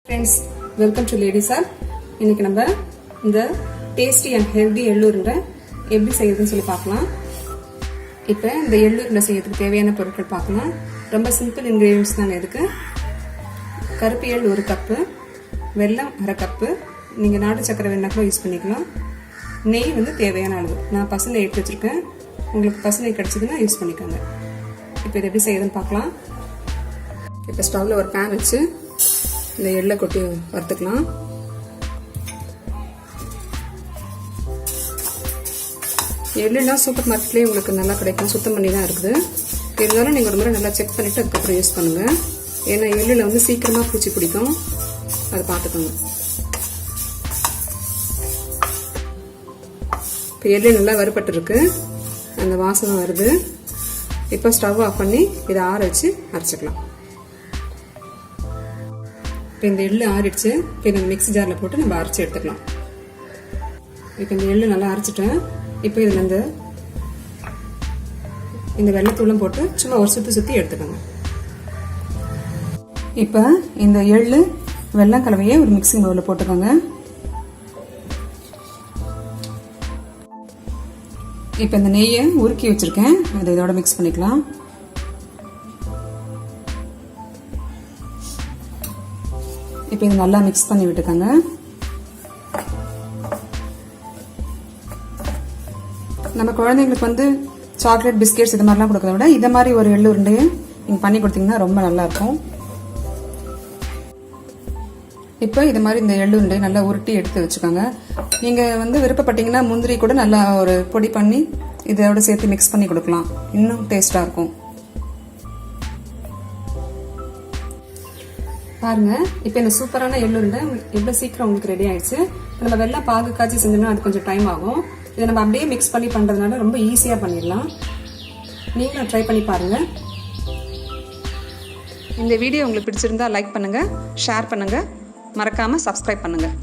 Friends, welcome to Ladies Art. இன்னைக்கு நம்ம இந்த டேஸ்டி அண்ட் ஹெல்தி எள்ளு உருண்டை எப்படி செய்யறதுன்னு சொல்லி பார்க்கலாம். இப்போ இந்த எள்ளு உருண்டை செய்யறதுக்கு தேவையான பொருட்கள் பார்க்கலாம். ரொம்ப சிம்பிள் இன்கிரீடியன்ஸ் தாங்க இதுக்கு. கருப்பு எள் 1 கப்பு, வெல்லம் 1/2 கப்பு, நீங்கள் நாட்டு சக்கரை வேணா கூட யூஸ் பண்ணிக்கலாம். நெய் வந்து தேவையான அளவு. நான் பசு நெய் எடுத்து வச்சிருக்கேன். உங்களுக்கு பசு நெய் கிடைச்சதுன்னா யூஸ் பண்ணிக்கோங்க. இப்போ இது எப்படி செய்யறதுன்னு பார்க்கலாம். இப்போ ஸ்டவ்வில் ஒரு பேன் வச்சு இந்த எள்ளை கொட்டி வறுத்துக்கலாம். எள்ளுலாம் சூப்பர் மார்க்கெட்லேயே உங்களுக்கு நல்லா கிடைக்கும், சுத்தம் பண்ணி தான் இருக்குது. இருந்தாலும் நீங்கள் ஒரு முறை நல்லா செக் பண்ணிவிட்டு அதுக்கப்புறம் யூஸ் பண்ணுங்கள். ஏன்னா எள்ளில் வந்து சீக்கிரமாக பூச்சி பிடிக்கும், அதை பார்த்துக்கோங்க. இப்போ எள்ளு நல்லா வறுபட்டுருக்கு, அந்த வாசனை வருது. இப்போ ஸ்டவ் ஆஃப் பண்ணி இதை ஆற வச்சு அரைச்சிக்கலாம். இப்போ இந்த எள்ளு ஆறிடுச்சு. இப்போ இந்த மிக்ஸி ஜாரில் போட்டு நம்ம அரைச்சி எடுத்துக்கலாம். இப்போ இந்த எள்ளு நல்லா அரைச்சிட்டேன். இப்போ இதில் இந்த வெள்ளத்தூளும் போட்டு சும்மா ஒரு சுற்றி எடுத்துக்கோங்க. இப்போ இந்த எள்ளு வெல்லம் கலவையை ஒரு மிக்சிங் பவுலில் போட்டுக்கோங்க. இப்போ இந்த நெய்யை உருக்கி வச்சிருக்கேன், அதை இதோட மிக்ஸ் பண்ணிக்கலாம். இப்போ இது நல்லா மிக்ஸ் பண்ணி விட்டுக்கோங்க. நம்ம குழந்தைங்களுக்கு வந்து சாக்லேட் பிஸ்கெட்ஸ் இது மாதிரிலாம் கொடுக்கறத விட இதை மாதிரி ஒரு எள்ளு உருண்டையை நீங்கள் பண்ணி கொடுத்தீங்கன்னா ரொம்ப நல்லா இருக்கும். இப்போ இது மாதிரி இந்த எள்ளு உருண்டையை நல்லா உருட்டி எடுத்து வச்சுக்கோங்க. நீங்கள் வந்து விருப்பப்பட்டீங்கன்னா முந்திரி கூட நல்லா ஒரு பொடி பண்ணி இதோட சேர்த்து மிக்ஸ் பண்ணி கொடுக்கலாம், இன்னும் டேஸ்டாக இருக்கும். பாருங்க, இப்போ இந்த சூப்பரான எள்ளு உருண்டை எவ்வளோ சீக்கிரம் உங்களுக்கு ரெடி ஆயிடுச்சு. நம்ம வெள்ளம் பாகு காய்ச்சி செஞ்சோம்னா அது கொஞ்சம் டைம் ஆகும். இதை நம்ம அப்படியே மிக்ஸ் பண்ணி பண்ணுறதுனால ரொம்ப ஈஸியாக பண்ணிடலாம். நீங்களும் ட்ரை பண்ணி பாருங்கள். இந்த வீடியோ உங்களுக்கு பிடிச்சிருந்தா லைக் பண்ணுங்கள், ஷேர் பண்ணுங்கள், மறக்காமல் சப்ஸ்கிரைப் பண்ணுங்கள்.